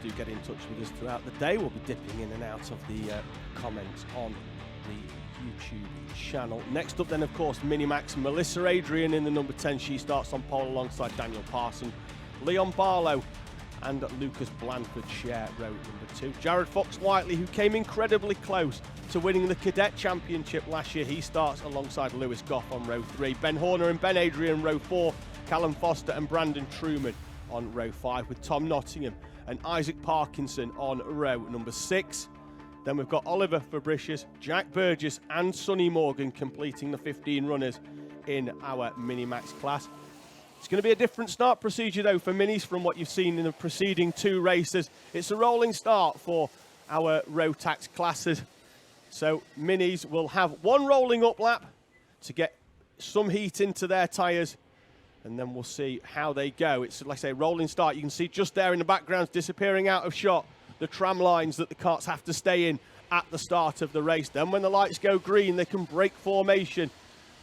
do get in touch with us throughout the day. We'll be dipping in and out of the comments on the YouTube channel. Next up then, of course, Minimax. Melissa Adrian in the number 10. She starts on pole alongside Daniel Parson. Leon Barlow and Lucas Blanford share row number 2. Jared Fox-Whiteley, who came incredibly close to winning the Cadet Championship last year, he starts alongside Lewis Goff on row 3. Ben Horner and Ben Adrian row 4. Callum Foster and Brandon Truman on row 5, with Tom Nottingham and Isaac Parkinson on row number 6. Then we've got Oliver Fabricius, Jack Burgess and Sonny Morgan completing the 15 runners in our Minimax class. It's going to be a different start procedure though for Minis from what you've seen in the preceding 2 races. It's a rolling start for our Rotax classes. So Minis will have 1 rolling up lap to get some heat into their tyres, and then we'll see how they go. It's, like I say, rolling start. You can see just there in the background, disappearing out of shot, the tram lines that the karts have to stay in at the start of the race. Then when the lights go green, they can break formation,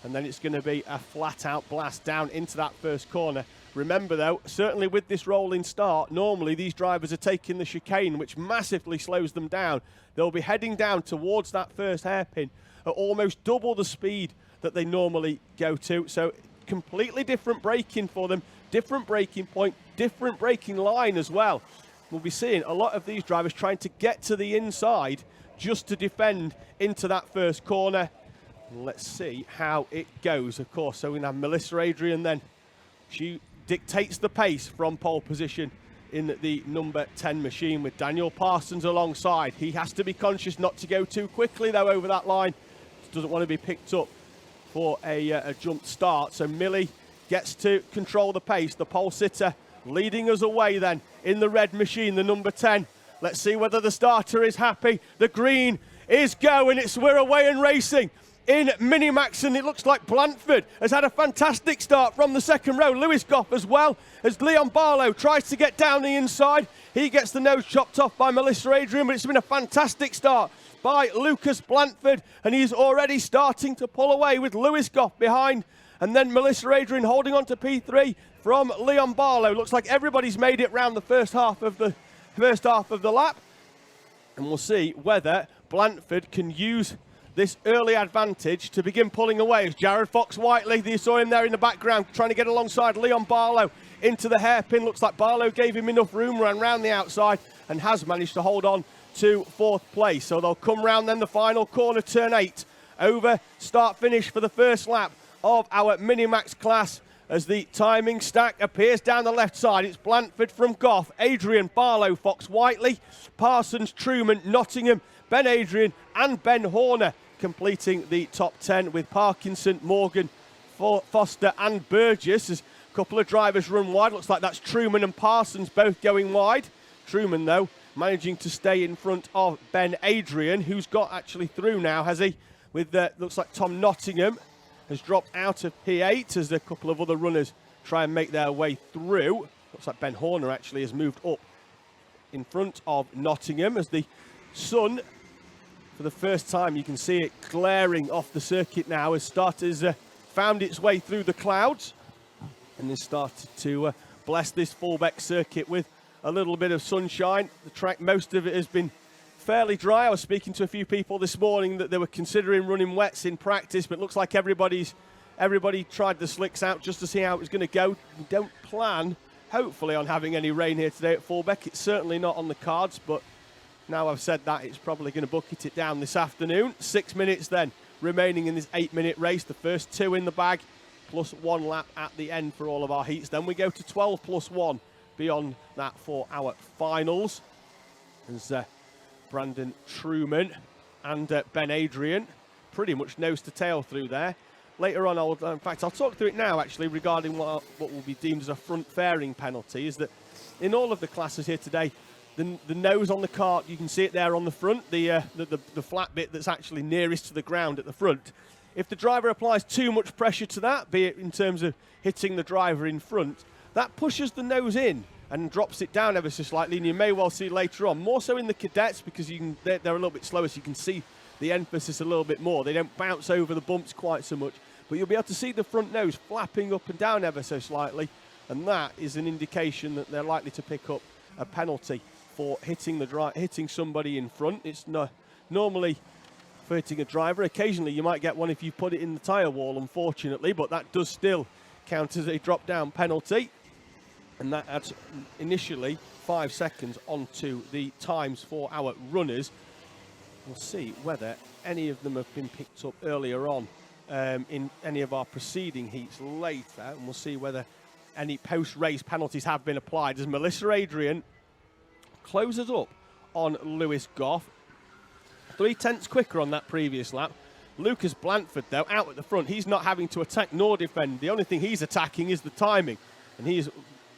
and then it's going to be a flat-out blast down into that first corner. Remember, though, certainly with this rolling start, normally these drivers are taking the chicane, which massively slows them down. They'll be heading down towards that first hairpin at almost double the speed that they normally go to. So completely different braking for them, different braking point, different braking line as well. We'll be seeing a lot of these drivers trying to get to the inside just to defend into that first corner. Let's see how it goes, of course. So we're going to have Melissa Adrian then. She dictates the pace from pole position in the number 10 machine, with Daniel Parsons alongside. He has to be conscious not to go too quickly, though, over that line. Doesn't want to be picked up for a jump start. So Millie gets to control the pace. The pole sitter leading us away then in the red machine, the number 10. Let's see whether the starter is happy. The green is going. We're away and racing in Minimax, and it looks like Blanford has had a fantastic start from the second row. Lewis Goff as well, as Leon Barlow tries to get down the inside. He gets the nose chopped off by Melissa Adrian, but it's been a fantastic start by Lucas Blanford, and he's already starting to pull away with Lewis Goff behind. And then Melissa Adrian holding on to P3 from Leon Barlow. Looks like everybody's made it round the first half of the lap. And we'll see whether Blanford can use this early advantage to begin pulling away. As Jared Fox-Whiteley, you saw him there in the background, trying to get alongside Leon Barlow into the hairpin. Looks like Barlow gave him enough room, ran round the outside, and has managed to hold on to 4th place. So they'll come round then the final corner, turn 8, over start-finish for the first lap of our Minimax class. As the timing stack appears down the left side, it's Blanford from Goff, Adrian, Barlow, Fox-Whiteley, Parsons, Truman, Nottingham, Ben Adrian and Ben Horner completing the top 10, with Parkinson, Morgan, Foster and Burgess. As a couple of drivers run wide. Looks like that's Truman and Parsons both going wide. Truman, though, managing to stay in front of Ben Adrian, who's got actually through now, has he? With looks like Tom Nottingham has dropped out of P8 as a couple of other runners try and make their way through. Looks like Ben Horner actually has moved up in front of Nottingham, as the sun, for the first time, you can see it glaring off the circuit now, as starters found its way through the clouds and has started to bless this Fulbeck circuit with a little bit of sunshine. The track, most of it has been fairly dry. I was speaking to a few people this morning that they were considering running wets in practice, but it looks like everybody tried the slicks out just to see how it was going to go. We don't plan, hopefully, on having any rain here today at Fulbeck. It's certainly not on the cards, but now I've said that, it's probably going to bucket it down this afternoon. 6 minutes then remaining in this 8-minute race. The first 2 in the bag, plus 1 lap at the end for all of our heats. Then we go to 12 plus 1 beyond that for our finals. As Brandon Truman and Ben Adrian pretty much nose to tail through there. Later on, I'll talk through it now actually, regarding what will be deemed as a front fairing penalty. Is that in all of the classes here today, the nose on the kart, you can see it there on the front, the flat bit that's actually nearest to the ground at the front. If the driver applies too much pressure to that, be it in terms of hitting the driver in front, that pushes the nose in and drops it down ever so slightly, and you may well see later on, more so in the cadets, because they're a little bit slower, so you can see the emphasis a little bit more. They don't bounce over the bumps quite so much, but you'll be able to see the front nose flapping up and down ever so slightly, and that is an indication that they're likely to pick up a penalty for hitting somebody in front. It's normally for hitting a driver. Occasionally you might get one if you put it in the tyre wall, unfortunately, but that does still count as a drop-down penalty. And that adds initially 5 seconds onto the times for our runners. We'll see whether any of them have been picked up earlier on in any of our preceding heats later, and we'll see whether any post-race penalties have been applied as Melissa Adrian closes up on Lewis Goff. 0.3 quicker on that previous lap. Lucas Blanford, though, out at the front. He's not having to attack nor defend. The only thing he's attacking is the timing, and he is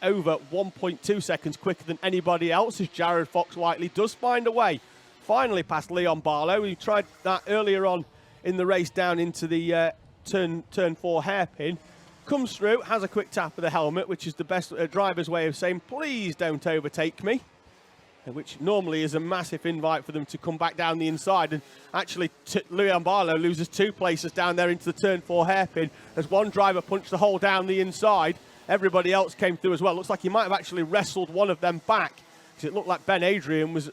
over 1.2 seconds quicker than anybody else as Jared Fox-Whiteley does find a way finally past Leon Barlow. He tried that earlier on in the race down into the turn 4 hairpin. Comes through, has a quick tap of the helmet, which is the best driver's way of saying, please don't overtake me, which normally is a massive invite for them to come back down the inside. And actually, Leon Barlow loses 2 places down there into the turn 4 hairpin as one driver punched the hole down the inside. Everybody else came through as well. Looks like he might have actually wrestled one of them back, because it looked like Ben Adrian was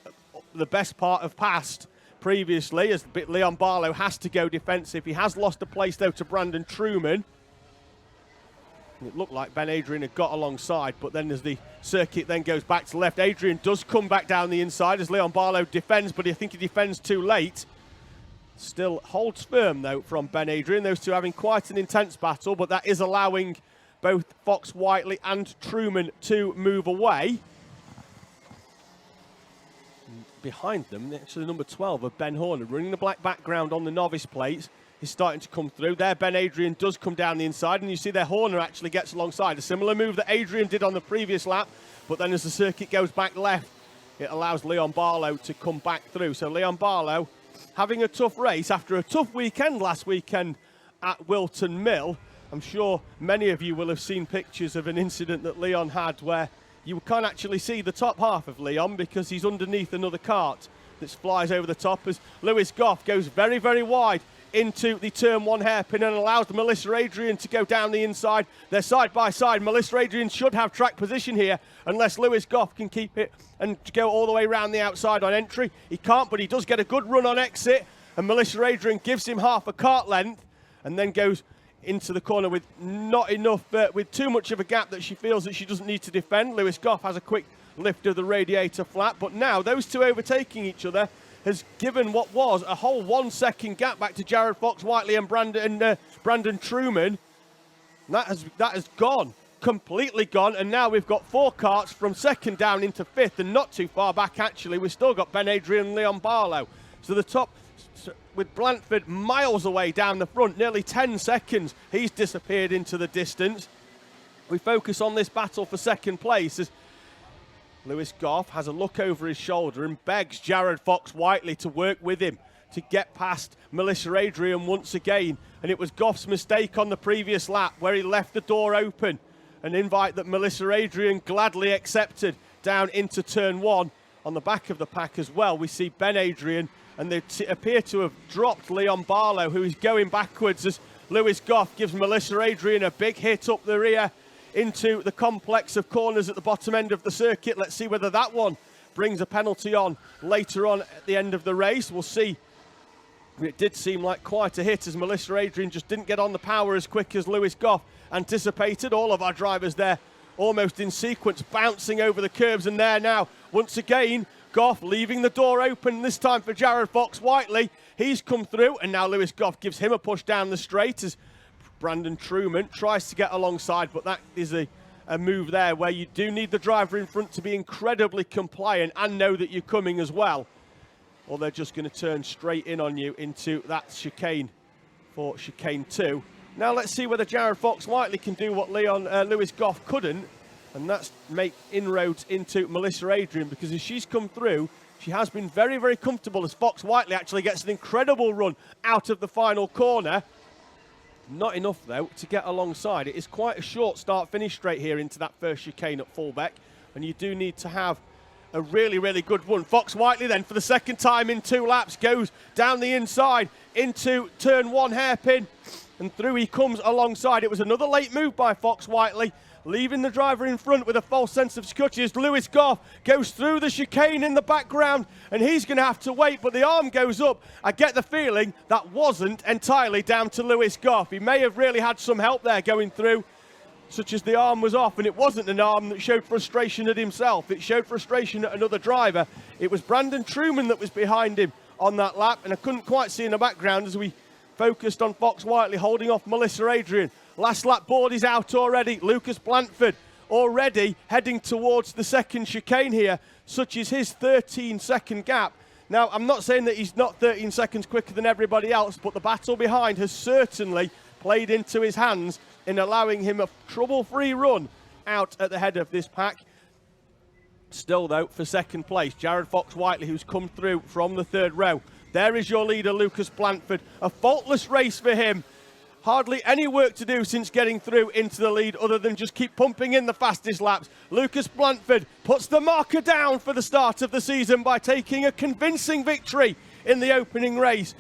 the best part of past previously, as Leon Barlow has to go defensive. He has lost a place, though, to Brandon Truman. It looked like Ben Adrian had got alongside, but then as the circuit then goes back to left, Adrian does come back down the inside as Leon Barlow defends, but I think he defends too late. Still holds firm, though, from Ben Adrian. Those two having quite an intense battle, but that is allowing both Fox-Whiteley and Truman to move away. Behind them, actually number 12 of Ben Horner, running the black background on the novice plates, is starting to come through. There, Ben Adrian does come down the inside, and you see there Horner actually gets alongside. A similar move that Adrian did on the previous lap, but then as the circuit goes back left, it allows Leon Barlow to come back through. So Leon Barlow having a tough race after a tough weekend last weekend at Wilton Mill. I'm sure many of you will have seen pictures of an incident that Leon had where you can't actually see the top half of Leon because he's underneath another cart that flies over the top as Lewis Goff goes very, very wide into the turn 1 hairpin and allows Melissa Adrian to go down the inside. They're side by side. Melissa Adrian should have track position here unless Lewis Goff can keep it and go all the way around the outside on entry. He can't, but he does get a good run on exit, and Melissa Adrian gives him half a cart length and then goes into the corner with not enough, with too much of a gap that she feels that she doesn't need to defend. Lewis Goff has a quick lift of the radiator flap, but now those two overtaking each other has given what was a whole 1 second gap back to Jared Fox-Whiteley and Brandon Truman. That has gone, completely gone, and now we've got 4 carts from second down into 5th, and not too far back actually. We've still got Ben Adrian and Leon Barlow. So the top, with Blanford miles away down the front, nearly 10 seconds, he's disappeared into the distance. We focus on this battle for second place as Lewis Goff has a look over his shoulder and begs Jared Fox-Whiteley to work with him to get past Melissa Adrian once again. And it was Goff's mistake on the previous lap where he left the door open, an invite that Melissa Adrian gladly accepted down into turn 1. On the back of the pack as well, we see Ben Adrian, and they appear to have dropped Leon Barlow, who is going backwards as Lewis Goff gives Melissa Adrian a big hit up the rear into the complex of corners at the bottom end of the circuit. Let's see whether that one brings a penalty on later on at the end of the race. We'll see. It did seem like quite a hit as Melissa Adrian just didn't get on the power as quick as Lewis Goff anticipated. All of our drivers there almost in sequence, bouncing over the curbs, and there now, once again, Goff leaving the door open, this time for Jared Fox-Whiteley. He's come through, and now Lewis Goff gives him a push down the straight as Brandon Truman tries to get alongside, but that is a move there where you do need the driver in front to be incredibly compliant and know that you're coming as well, or they're just going to turn straight in on you into that chicane for chicane 2. Now let's see whether Jared Fox-Whiteley can do what Lewis Goff couldn't, and that's make inroads into Melissa Adrian, because as she's come through, she has been very, very comfortable as Fox-Whiteley actually gets an incredible run out of the final corner. Not enough, though, to get alongside. It is quite a short start-finish straight here into that first chicane at Fulbeck, and you do need to have a really, really good run. Fox-Whiteley then, for the second time in 2 laps, goes down the inside into turn 1 hairpin, and through he comes alongside. It was another late move by Fox-Whiteley, leaving the driver in front with a false sense of security as Lewis Goff goes through the chicane in the background, and he's going to have to wait, but the arm goes up. I get the feeling that wasn't entirely down to Lewis Goff. He may have really had some help there going through, such as the arm was off, and it wasn't an arm that showed frustration at himself. It showed frustration at another driver. It was Brandon Truman that was behind him on that lap, and I couldn't quite see in the background as we focused on Fox Whiteley holding off Melissa Adrian. Last lap board is out already. Lucas Blanford already heading towards the second chicane here, such as his 13-second gap. Now, I'm not saying that he's not 13 seconds quicker than everybody else, but the battle behind has certainly played into his hands in allowing him a trouble-free run out at the head of this pack. Still, though, for second place, Jared Fox Whiteley, who's come through from the third row. There is your leader, Lucas Blanford. A faultless race for him. Hardly any work to do since getting through into the lead other than just keep pumping in the fastest laps. Lucas Blanford puts the marker down for the start of the season by taking a convincing victory in the opening race